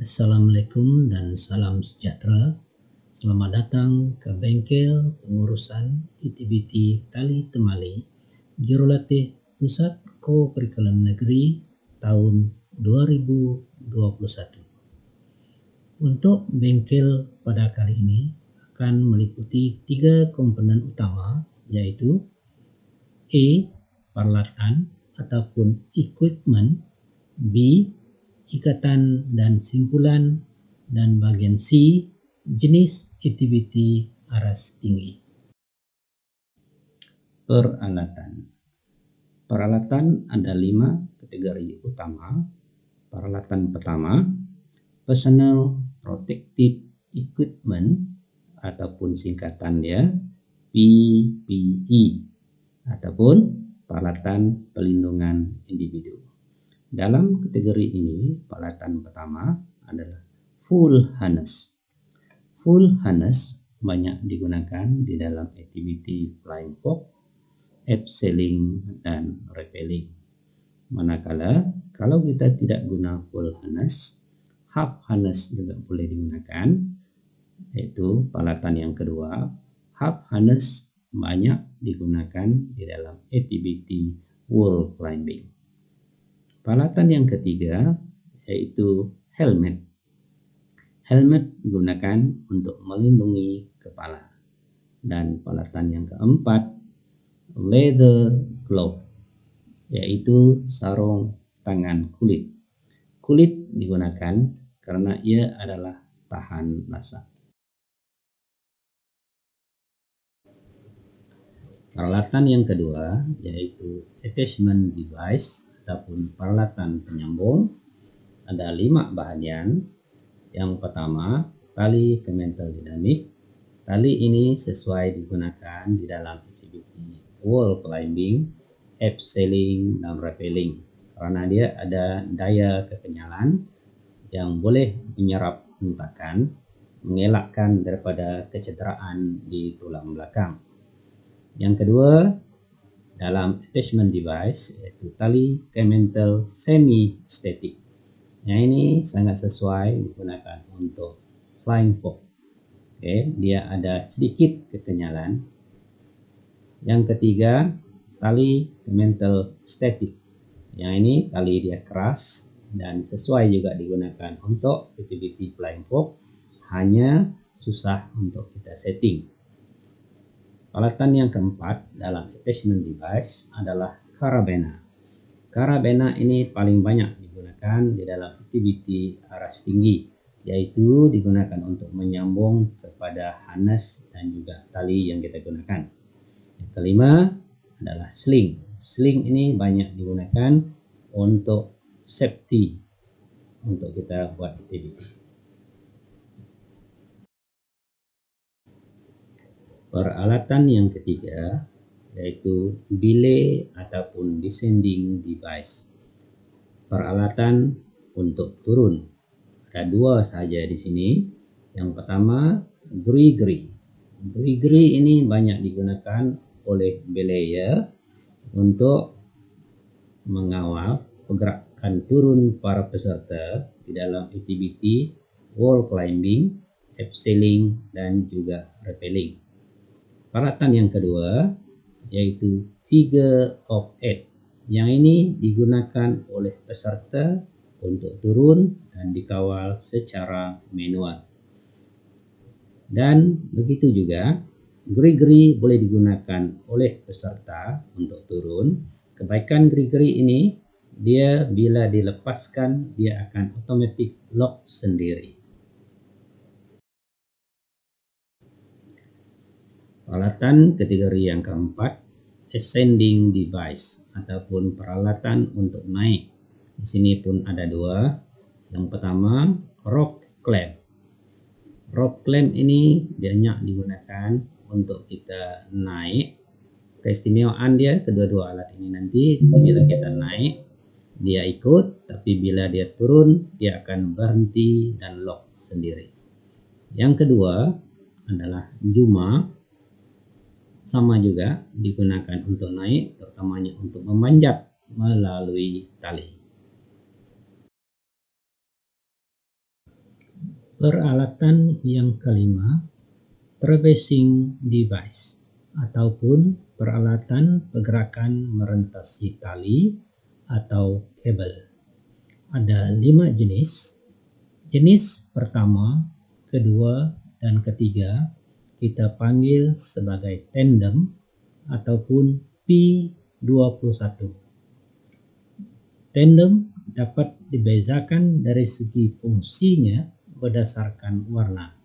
Assalamualaikum dan salam sejahtera. Selamat datang ke bengkel pengurusan ITBT Tali Temali, Jurulatih Pusat Ko-Kurikulum Negeri tahun 2021. Untuk bengkel pada kali ini akan meliputi 3 komponen utama, yaitu A. Peralatan ataupun equipment, B. Ikatan dan simpulan, dan bagian C. Jenis aktiviti aras tinggi. Peralatan. Peralatan ada 5 kategori utama. Peralatan pertama, Personal Protective Equipment ataupun singkatannya PPE ataupun peralatan pelindungan individu. Dalam kategori ini, peralatan pertama adalah full harness. Full harness banyak digunakan di dalam aktiviti flying fox, abseiling, dan rappelling. Manakala kalau kita tidak guna full harness, half harness juga boleh digunakan, yaitu peralatan yang kedua. Half harness banyak digunakan di dalam aktiviti wall climbing. Peralatan yang ketiga yaitu helmet. Helmet digunakan untuk melindungi kepala. Dan peralatan yang keempat, leather glove, yaitu sarung tangan kulit. Kulit digunakan karena ia adalah tahan basah. Peralatan yang kedua yaitu attachment device ataupun peralatan penyambung. Ada 5 bahagian. Yang pertama, tali kemental dinamik. Tali ini sesuai digunakan di dalam aktiviti wall climbing, abseiling, dan rappelling karena dia ada daya kekenyalan yang boleh menyerap hentakan, mengelakkan daripada kecederaan di tulang belakang. Yang kedua, dalam attachment device yaitu tali kemental semi static. Yang ini sangat sesuai digunakan untuk flying fox. Dia ada sedikit kekenyalan. Yang ketiga, tali kemental static. Yang ini tali dia keras dan sesuai juga digunakan untuk aktiviti flying fox, hanya susah untuk kita setting. Peralatan yang keempat dalam attachment device adalah carabiner. Carabiner ini paling banyak digunakan di dalam aktiviti aras tinggi, yaitu digunakan untuk menyambung kepada harness dan juga tali yang kita gunakan. Yang kelima adalah sling. Sling ini banyak digunakan untuk safety untuk kita buat aktiviti. Peralatan yang ketiga yaitu belay ataupun descending device. Peralatan untuk turun. Ada 2 saja di sini. Yang pertama, gree-gree. Gree-gree ini banyak digunakan oleh belayer untuk mengawal pergerakan turun para peserta di dalam aktiviti wall climbing, abseiling, dan juga rappelling. Peralatan yang kedua yaitu figure of 8. Yang ini digunakan oleh peserta untuk turun dan dikawal secara manual. Dan begitu juga gree-gree boleh digunakan oleh peserta untuk turun. Kebaikan gree-gree ini, dia bila dilepaskan dia akan otomatis lock sendiri. Peralatan kategori yang keempat, ascending device ataupun peralatan untuk naik. Di sini pun ada 2. Yang pertama, rope clamp. Rope clamp ini banyak digunakan untuk kita naik. Keistimewaan dia kedua-dua alat ini nanti bila kita naik dia ikut, tapi bila dia turun dia akan berhenti dan lock sendiri. Yang kedua adalah juma. Sama juga digunakan untuk naik, terutamanya untuk memanjat melalui tali. Peralatan yang kelima, traversing device ataupun peralatan pergerakan merentasi tali atau kabel. Ada 5 jenis. Jenis pertama, kedua, dan ketiga kita panggil sebagai tandem ataupun P21. Tandem dapat dibezakan dari segi fungsinya berdasarkan warna.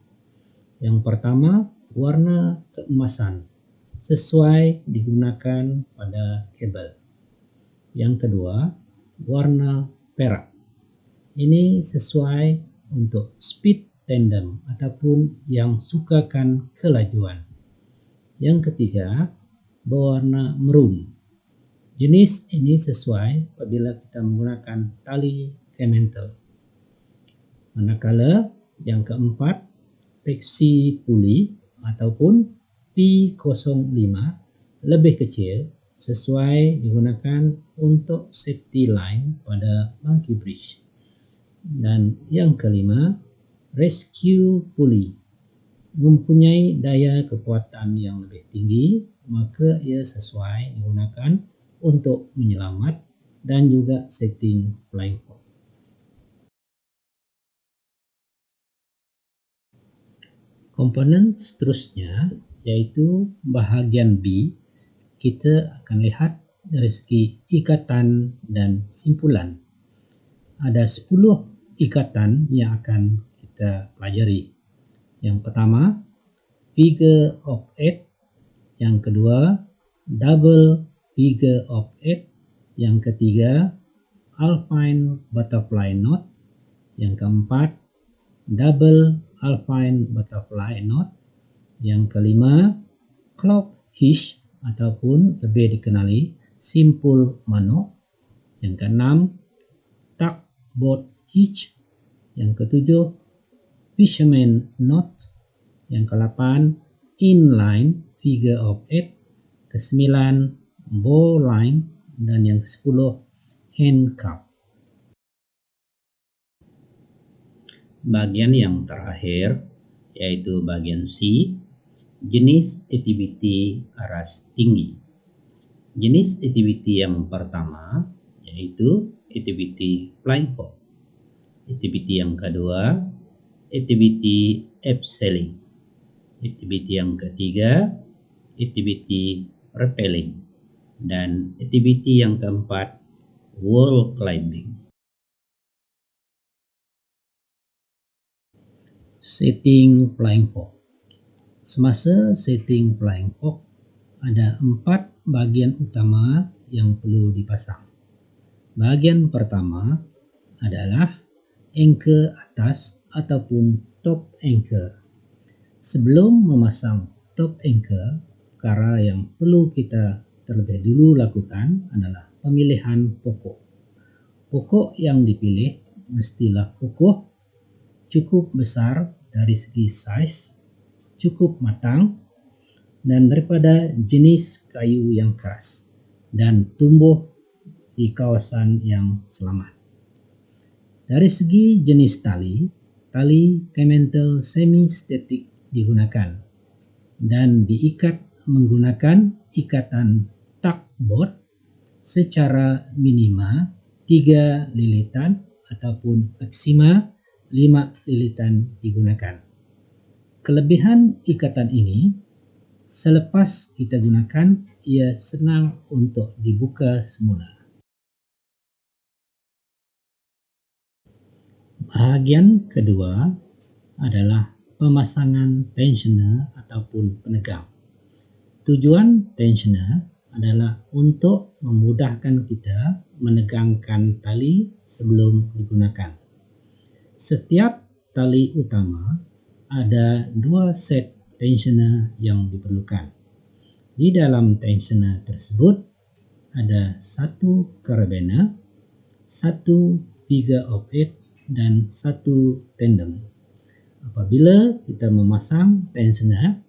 Yang pertama, warna keemasan sesuai digunakan pada kabel. Yang kedua, warna perak. Ini sesuai untuk speed tandem ataupun yang sukakan kelajuan. Yang ketiga, berwarna maroon. Jenis ini sesuai apabila kita menggunakan tali kementel. Manakala yang keempat, peksi puli ataupun P05 lebih kecil sesuai digunakan untuk safety line pada monkey bridge. Dan yang kelima, rescue pulley mempunyai daya kekuatan yang lebih tinggi, maka ia sesuai digunakan untuk menyelamat dan juga setting flying fox. Komponen seterusnya yaitu bahagian B, kita akan lihat dari segi ikatan dan simpulan. Ada 10 ikatan yang akan kita pelajari. Yang pertama, figure of 8. Yang kedua, double figure of 8. Yang ketiga, alpine butterfly knot. Yang keempat, double alpine butterfly knot. Yang kelima, clock hitch ataupun lebih dikenali simpul manok. Yang keenam, tugboat hitch. Yang ketujuh, fisherman knot. Yang ke-8, inline figure of 8. Ke-9, bowline. Dan yang ke-10, handcuff. Bagian yang terakhir yaitu bagian C, jenis activity aras tinggi. Jenis activity yang pertama yaitu activity flying fox. Activity yang kedua, activity abseiling. Activity yang ketiga, activity rappelling. Dan activity yang keempat, wall climbing. Setting flying fox. Semasa setting flying fox, ada 4 bagian utama yang perlu dipasang. Bagian pertama adalah anchor atas ataupun top anchor. Sebelum memasang top anchor, perkara yang perlu kita terlebih dulu lakukan adalah pemilihan pokok. Pokok yang dipilih mestilah pokok cukup besar dari segi size, cukup matang, dan daripada jenis kayu yang keras dan tumbuh di kawasan yang selamat. Dari segi jenis tali, tali kementel semi-statik digunakan dan diikat menggunakan ikatan tugboat secara minima 3 lilitan ataupun maksima 5 lilitan digunakan. Kelebihan ikatan ini, selepas kita gunakan, ia senang untuk dibuka semula. Bahagian kedua adalah pemasangan tensioner ataupun penegang. Tujuan tensioner adalah untuk memudahkan kita menegangkan tali sebelum digunakan. Setiap tali utama ada 2 set tensioner yang diperlukan. Di dalam tensioner tersebut ada 1 carabiner, 1 figure of 8, dan 1 tandem. Apabila kita memasang tensioner,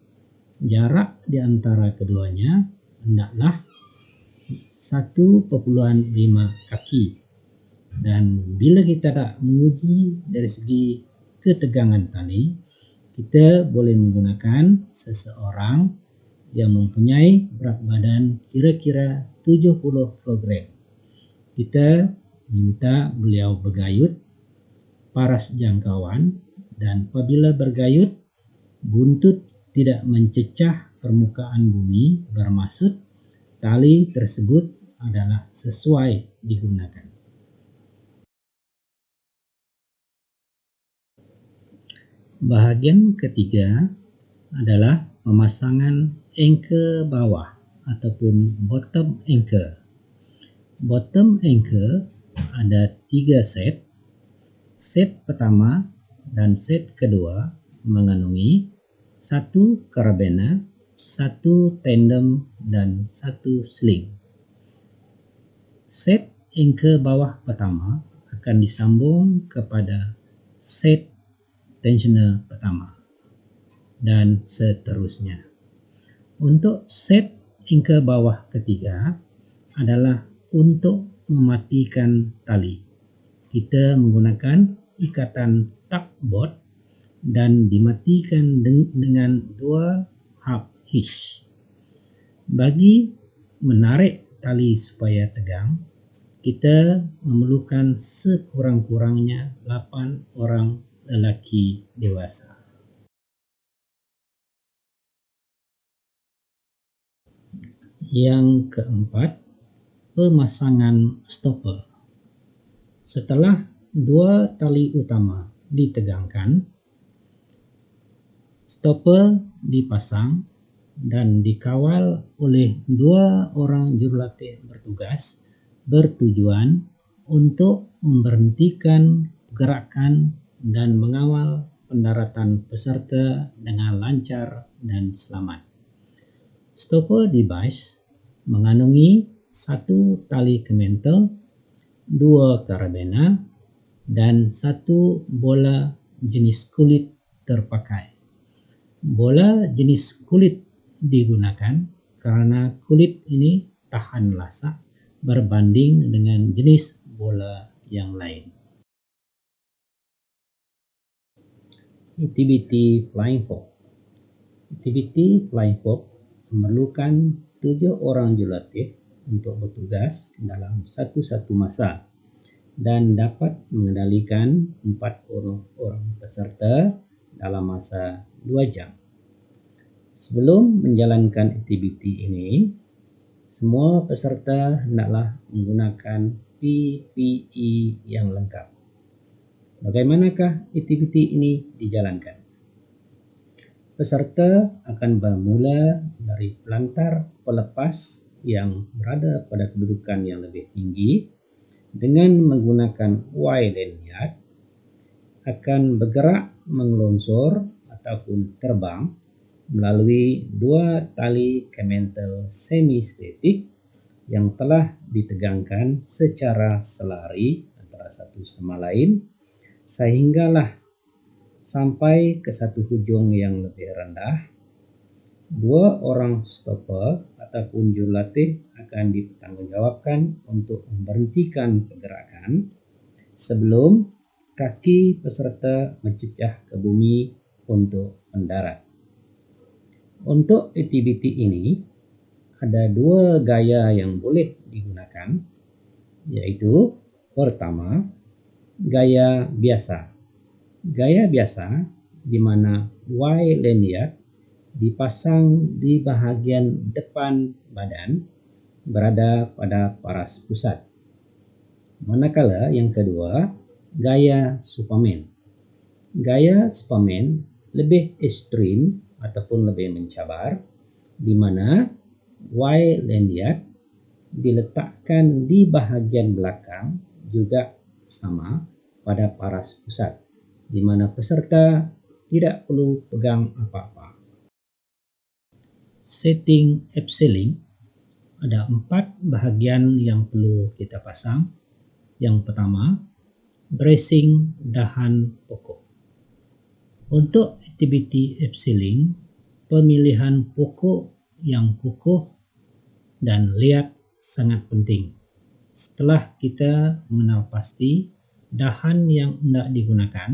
jarak di antara keduanya hendaklah 1,5 kaki. Dan bila kita nak menguji dari segi ketegangan tali, kita boleh menggunakan seseorang yang mempunyai berat badan kira-kira 70 kg. Kita minta beliau bergayut paras jangkauan, dan apabila bergayut, buntut tidak mencecah permukaan bumi, bermaksud tali tersebut adalah sesuai digunakan. Bahagian ketiga adalah pemasangan anchor bawah ataupun bottom anchor. Bottom anchor ada 3 set. Set pertama dan set kedua mengandungi 1 karabena, 1 tandem, dan 1 sling. Set anchor bawah pertama akan disambung kepada set tensioner pertama dan seterusnya. Untuk set anchor bawah ketiga adalah untuk mematikan tali. Kita menggunakan ikatan tugboat dan dimatikan dengan 2 hub hitch. Bagi menarik tali supaya tegang, kita memerlukan sekurang-kurangnya 8 orang lelaki dewasa. Yang keempat, pemasangan stopper. Setelah 2 tali utama ditegangkan, stopper dipasang dan dikawal oleh 2 orang jurulatih bertugas bertujuan untuk memberhentikan gerakan dan mengawal pendaratan peserta dengan lancar dan selamat. Stopper device mengandungi 1 tali kementel, 2 karabena, dan 1 bola jenis kulit terpakai. Bola jenis kulit digunakan karena kulit ini tahan lasak berbanding dengan jenis bola yang lain. Activity flying fox. Activity flying fox memerlukan 7 orang jurulatih untuk bertugas dalam satu masa dan dapat mengendalikan 4 orang peserta dalam masa 2 jam. Sebelum menjalankan aktiviti ini, semua peserta hendaklah menggunakan PPE yang lengkap. Bagaimanakah aktiviti ini dijalankan? Peserta akan bermula dari pelantar pelepas yang berada pada kedudukan yang lebih tinggi dengan menggunakan Y lanyard, akan bergerak mengelongsor ataupun terbang melalui 2 tali kementel semi-statik yang telah ditegangkan secara selari antara satu sama lain sehinggalah sampai ke satu hujung yang lebih rendah. 2 orang stopper ataupun jurulatih akan dipertanggungjawabkan untuk memberhentikan pergerakan sebelum kaki peserta mencecah ke bumi untuk mendarat. Untuk aktiviti ini ada 2 gaya yang boleh digunakan, yaitu pertama, gaya biasa. Gaya biasa di mana Y lanyard dipasang di bahagian depan badan berada pada paras pusat. Manakala yang kedua, gaya Superman. Gaya Superman lebih ekstrim ataupun lebih mencabar, di mana Y lanyard diletakkan di bahagian belakang juga sama pada paras pusat, di mana peserta tidak perlu pegang apa-apa. Setting abseiling ada 4 bahagian yang perlu kita pasang. Yang pertama, bracing dahan pokok. Untuk aktiviti abseiling, pemilihan pokok yang kukuh dan liat sangat penting. Setelah kita mengenal pasti dahan yang hendak digunakan,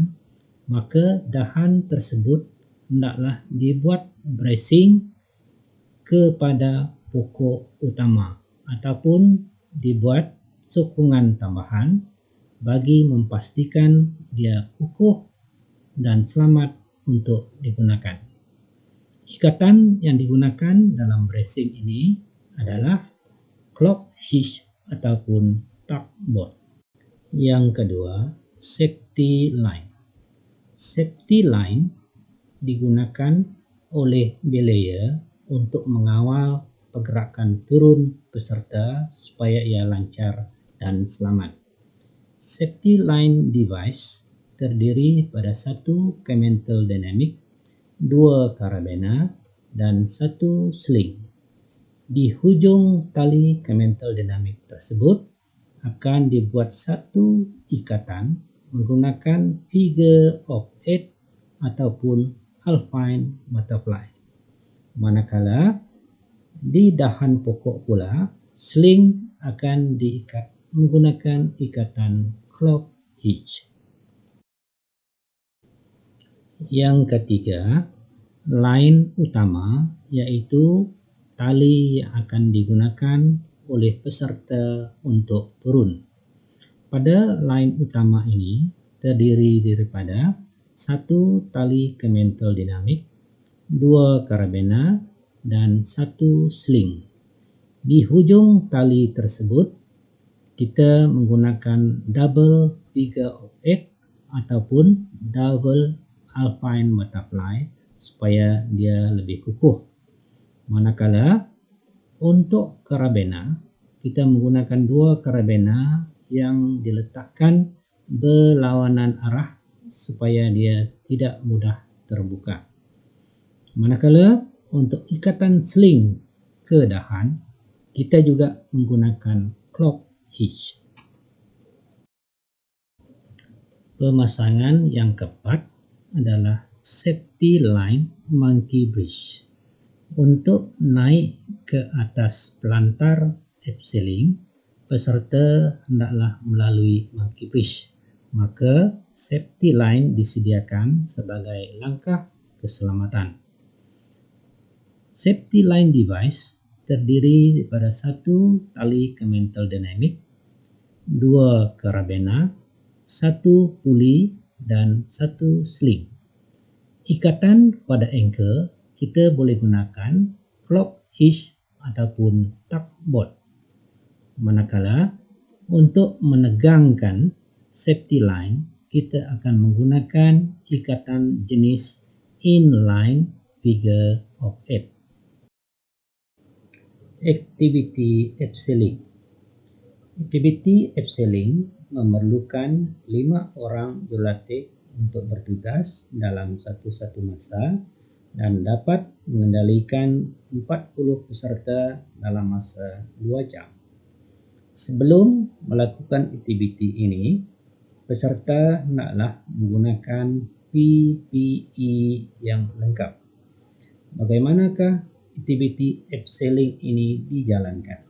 maka dahan tersebut hendaklah dibuat bracing kepada pokok utama ataupun dibuat sokongan tambahan bagi memastikan dia kukuh dan selamat untuk digunakan. Ikatan yang digunakan dalam bracing ini adalah clock hitch ataupun tugboat. Yang kedua, safety line. Safety line digunakan oleh belayer untuk mengawal pergerakan turun peserta supaya ia lancar dan selamat. Safety line device terdiri pada satu Kementel Dynamic, dua karabena, dan satu sling. Di hujung tali Kementel Dynamic tersebut akan dibuat satu ikatan menggunakan figure of 8 ataupun alpine butterfly. Manakala di dahan pokok pula, sling akan diikat menggunakan ikatan clock hitch. Yang ketiga, line utama, yaitu tali yang akan digunakan oleh peserta untuk turun. Pada line utama ini terdiri daripada satu tali Kementel Dynamic, dua karabena, dan satu sling. Di hujung tali tersebut kita menggunakan double figure of 8 ataupun double alpine butterfly supaya dia lebih kukuh. Manakala untuk karabena, kita menggunakan dua karabena yang diletakkan berlawanan arah supaya dia tidak mudah terbuka. Manakala untuk ikatan sling ke dahan, kita juga menggunakan clock hitch. Pemasangan yang keempat adalah safety line monkey bridge. Untuk naik ke atas pelantar abseiling, peserta hendaklah melalui monkey bridge. Maka safety line disediakan sebagai langkah keselamatan. Safety line device terdiri daripada satu tali Kementel Dynamic, dua karabena, satu puli, dan satu sling. Ikatan pada anchor kita boleh gunakan clock hitch ataupun tugboat. Manakala untuk menegangkan safety line, kita akan menggunakan ikatan jenis inline figure of 8. Activity abseiling. Activity abseiling memerlukan 5 orang jurulatih untuk bertugas dalam satu masa dan dapat mengendalikan 40 peserta dalam masa 2 jam. Sebelum melakukan aktiviti ini, peserta hendaklah menggunakan PPE yang lengkap. Bagaimanakah aktiviti abseiling ini dijalankan?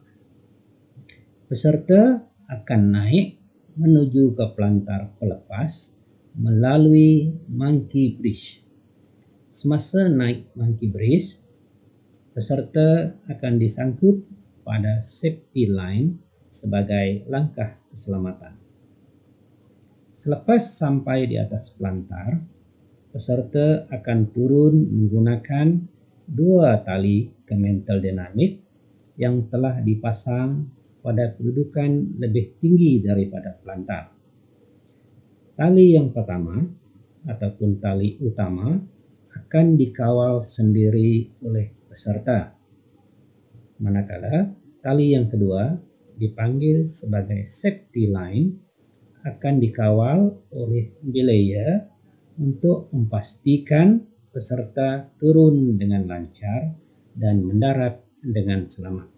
Peserta akan naik menuju ke pelantar pelepas melalui monkey bridge. Semasa naik monkey bridge, peserta akan disangkut pada safety line sebagai langkah keselamatan. Selepas sampai di atas pelantar, peserta akan turun menggunakan dua tali Kementel Dynamic yang telah dipasang pada kedudukan lebih tinggi daripada pelantar. Tali yang pertama ataupun tali utama akan dikawal sendiri oleh peserta. Manakala tali yang kedua dipanggil sebagai safety line akan dikawal oleh belayer untuk memastikan peserta turun dengan lancar dan mendarat dengan selamat.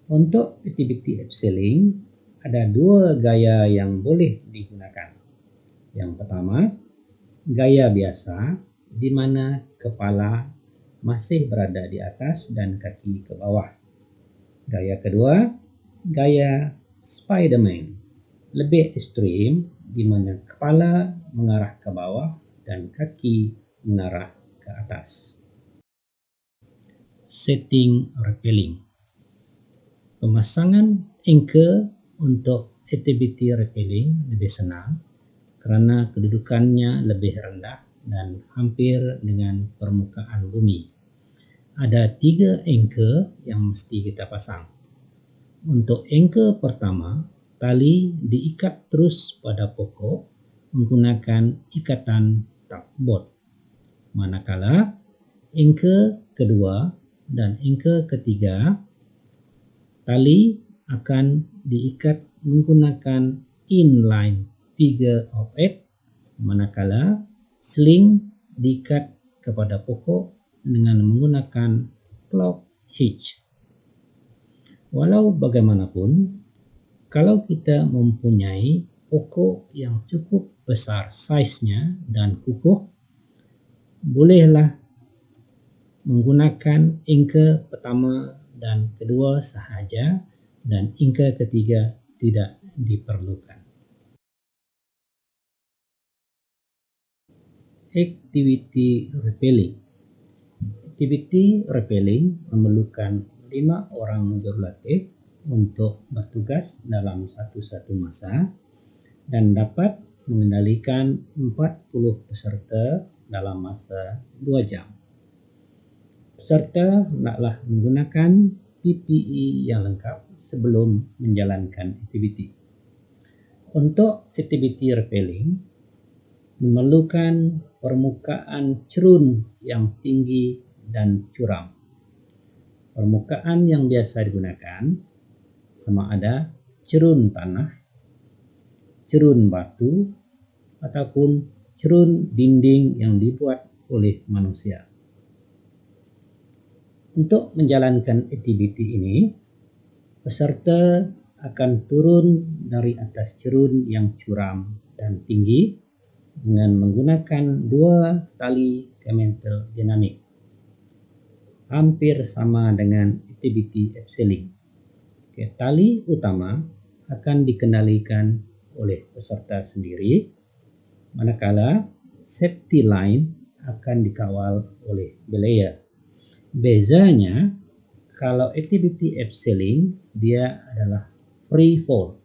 Untuk aktiviti abseiling ada 2 gaya yang boleh digunakan. Yang pertama, gaya biasa di mana kepala masih berada di atas dan kaki ke bawah. Gaya kedua, gaya Spiderman, lebih ekstrim di mana kepala mengarah ke bawah dan kaki mengarah ke atas. Setting rappelling. Pemasangan anchor untuk activity rappelling lebih senang karena kedudukannya lebih rendah dan hampir dengan permukaan bumi. Ada 3 anchor yang mesti kita pasang. Untuk anchor pertama, tali diikat terus pada pokok menggunakan ikatan tugboat. Manakala anchor kedua dan anchor ketiga, tali akan diikat menggunakan inline figure of 8, manakala sling diikat kepada pokok dengan menggunakan clock hitch. Walau bagaimanapun, kalau kita mempunyai pokok yang cukup besar saiznya dan kukuh, bolehlah menggunakan anchor pertama dan kedua sahaja dan anchor ketiga tidak diperlukan. Activity rappelling. Activity rappelling memerlukan 5 orang jurulatih untuk bertugas dalam satu masa dan dapat mengendalikan 40 peserta dalam masa 2 jam. Peserta hendaklah menggunakan PPE yang lengkap sebelum menjalankan aktiviti. Untuk aktiviti rappelling memerlukan permukaan cerun yang tinggi dan curam. Permukaan yang biasa digunakan sama ada cerun tanah, cerun batu, ataupun cerun dinding yang dibuat oleh manusia. Untuk menjalankan aktiviti ini, peserta akan turun dari atas cerun yang curam dan tinggi dengan menggunakan 2 tali kementel dinamik. Hampir sama dengan aktiviti abseiling. Tali utama akan dikendalikan oleh peserta sendiri, manakala safety line akan dikawal oleh belayer. Bezanya, kalau aktiviti abseiling dia adalah free fall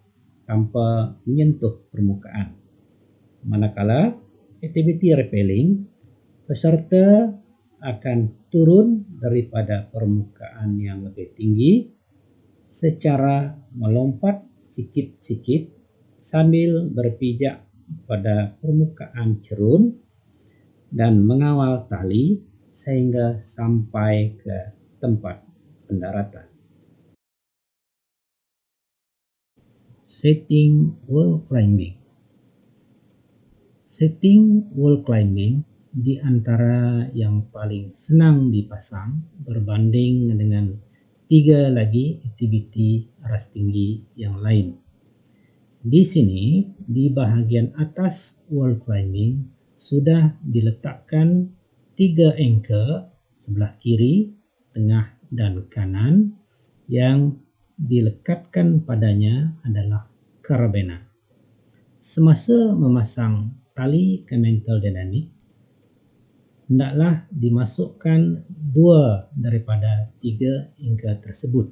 tanpa menyentuh permukaan. Manakala aktiviti rappelling, peserta akan turun daripada permukaan yang lebih tinggi secara melompat sikit-sikit sambil berpijak pada permukaan cerun dan mengawal tali sehingga sampai ke tempat pendaratan. Setting wall climbing. Setting wall climbing di antara yang paling senang dipasang berbanding dengan 3 lagi aktiviti aras tinggi yang lain. Di sini, di bahagian atas wall climbing sudah diletakkan 3 anchor sebelah kiri, tengah, dan kanan yang dilekatkan padanya adalah karabena. Semasa memasang tali kementel dinamik, hendaklah dimasukkan 2 daripada 3 anchor tersebut.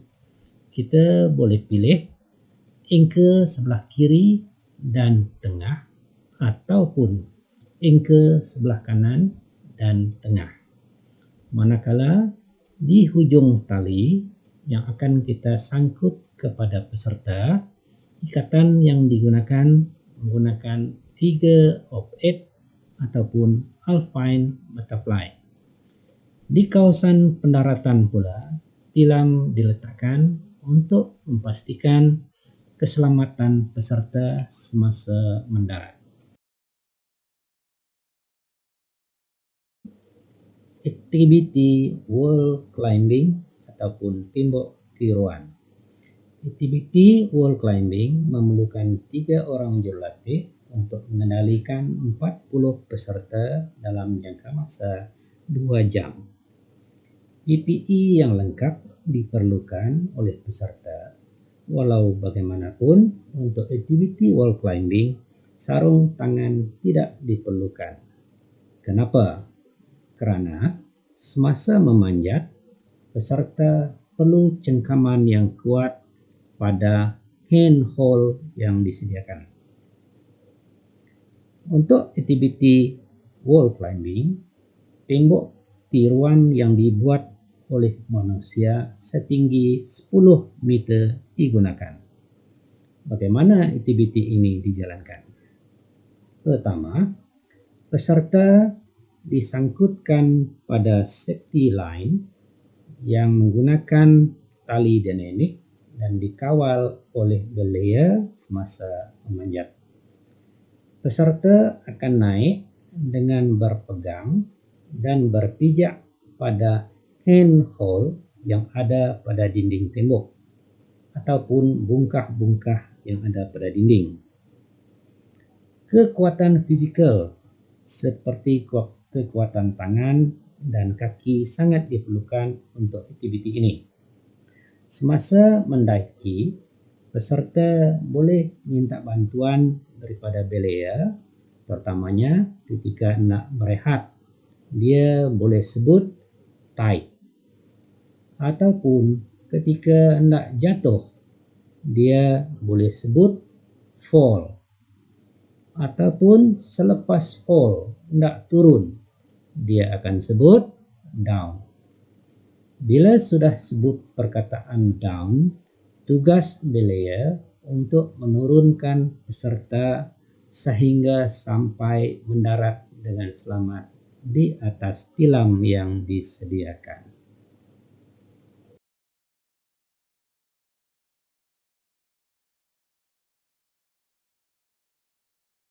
Kita boleh pilih anchor sebelah kiri dan tengah ataupun anchor sebelah kanan dan tengah. Manakala di hujung tali yang akan kita sangkut kepada peserta, ikatan yang digunakan menggunakan figure of 8 ataupun alpine butterfly. Di kawasan pendaratan pula, tilam diletakkan untuk memastikan keselamatan peserta semasa mendarat. Aktiviti wall climbing ataupun tembok tiruan. Aktiviti wall climbing memerlukan 3 orang jurulatih untuk mengendalikan 40 peserta dalam jangka masa 2 jam. PPE yang lengkap diperlukan oleh peserta. Walau bagaimanapun, untuk aktiviti wall climbing sarung tangan tidak diperlukan. Kenapa? Karena semasa memanjat, peserta perlu cengkaman yang kuat pada handhold yang disediakan. Untuk aktiviti wall climbing, tembok tiruan yang dibuat oleh manusia setinggi 10 meter digunakan. Bagaimana aktiviti ini dijalankan? Pertama, peserta disangkutkan pada safety line yang menggunakan tali dinamik dan dikawal oleh belayer semasa memanjat. Peserta akan naik dengan berpegang dan berpijak pada handhold yang ada pada dinding tembok ataupun bungkah-bungkah yang ada pada dinding. Kekuatan fizikal seperti kekuatan tangan dan kaki sangat diperlukan untuk aktiviti ini. Semasa mendaki, peserta boleh minta bantuan daripada belayer, terutamanya ketika nak berehat. Dia boleh sebut tight. Ataupun ketika nak jatuh, dia boleh sebut fall. Ataupun selepas fall, nak turun, dia akan sebut down. Bila sudah sebut perkataan down, tugas belayer untuk menurunkan peserta sehingga sampai mendarat dengan selamat di atas tilam yang disediakan.